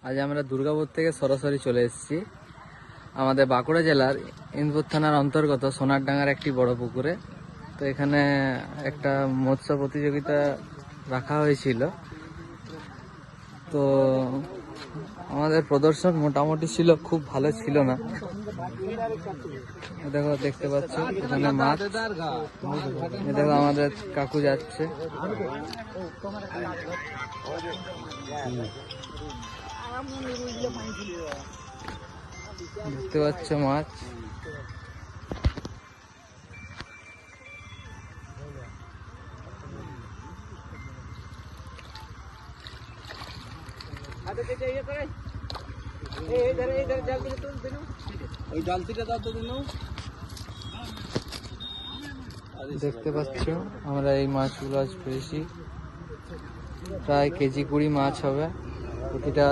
আজ আমরা দুর্গাপুর থেকে সরাসরি চলে এসেছি আমাদের বাঁকুড়া জেলার ইন্দুর থানার অন্তর্গত সোনারডাঙ্গার একটি বড় পুকুরে। তো এখানে একটা মৎস্য প্রতিযোগিতা রাখা হয়েছিল। তো আমাদের প্রদর্শন মোটামুটি ছিল, খুব ভালো ছিল না। দেখো, দেখতে পাচ্ছ এখানে মাছ। দেখো আমাদের কাকু যাচ্ছে। দেখতে পাচ্ছ মাছ। দেখতে পাচ্ছ আমরা এই মাছগুলো আজ পেয়েছি, প্রায় কেজি 20 মাছ হবে প্রতিটা।